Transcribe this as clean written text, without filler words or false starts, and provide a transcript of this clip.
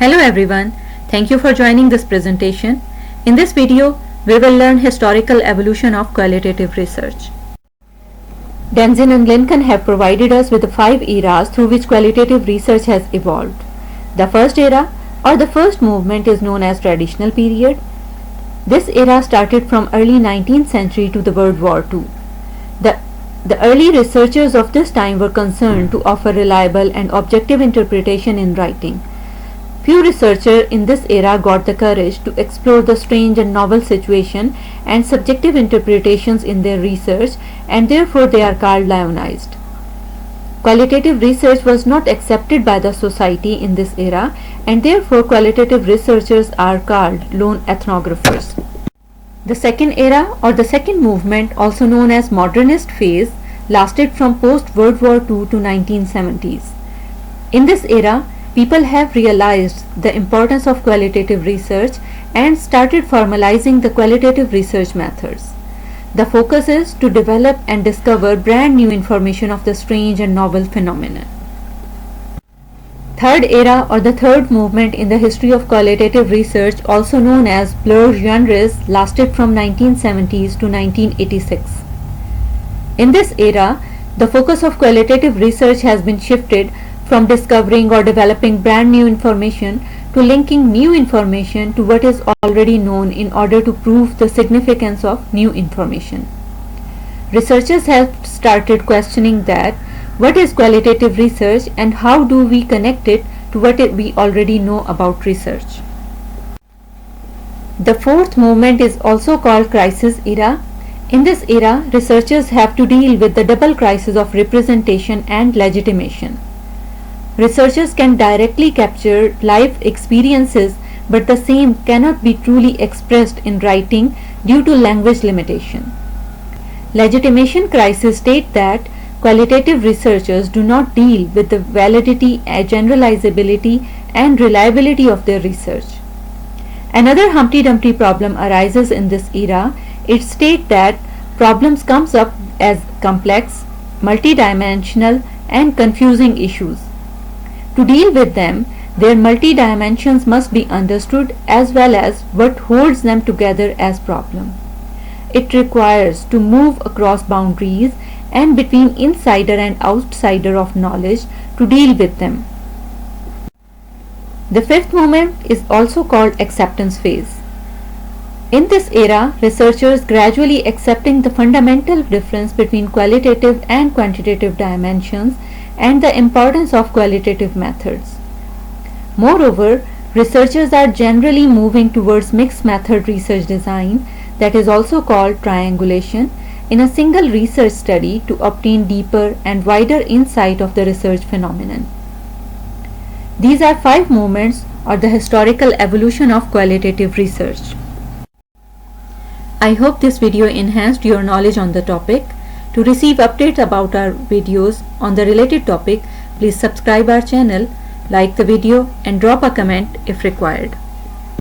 Hello everyone, thank you for joining this presentation. In this video, we will learn historical evolution of qualitative research. Denzin and Lincoln have provided us with the 5 eras through which qualitative research has evolved. The first era or the first movement is known as traditional period. This era started from early 19th century to the World War II. The early researchers of this time were concerned to offer reliable and objective interpretation in writing. Few researchers in this era got the courage to explore the strange and novel situation and subjective interpretations in their research, and therefore they are called lionized. Qualitative research was not accepted by the society in this era, and therefore qualitative researchers are called lone ethnographers. The second era or the second movement, also known as modernist phase, lasted from post-World War II to 1970s. In this era, people have realized the importance of qualitative research and started formalizing the qualitative research methods. The focus is to develop and discover brand new information of the strange and novel phenomena. Third era or the third movement in the history of qualitative research, also known as blur genres, lasted from 1970s to 1986. In this era, the focus of qualitative research has been shifted from discovering or developing brand new information to linking new information to what is already known in order to prove the significance of new information. Researchers have started questioning that what is qualitative research and how do we connect it to what we already know about research. The fourth movement is also called crisis era. In this era, researchers have to deal with the double crisis of representation and legitimation. Researchers can directly capture life experiences, but the same cannot be truly expressed in writing due to language limitation. Legitimation crisis state that qualitative researchers do not deal with the validity, generalizability, and reliability of their research. Another Humpty Dumpty problem arises in this era. It states that problems comes up as complex, multidimensional, and confusing issues. To deal with them, their multi-dimensions must be understood as well as what holds them together as problem. It requires to move across boundaries and between insider and outsider of knowledge to deal with them. The fifth moment is also called acceptance phase. In this era, researchers gradually accepting the fundamental difference between qualitative and quantitative dimensions and the importance of qualitative methods. Moreover, researchers are generally moving towards mixed method research design, that is also called triangulation, in a single research study to obtain deeper and wider insight of the research phenomenon. These are 5 movements or the historical evolution of qualitative research. I hope this video enhanced your knowledge on the topic. To receive updates about our videos on the related topic, please subscribe our channel, like the video, and drop a comment if required.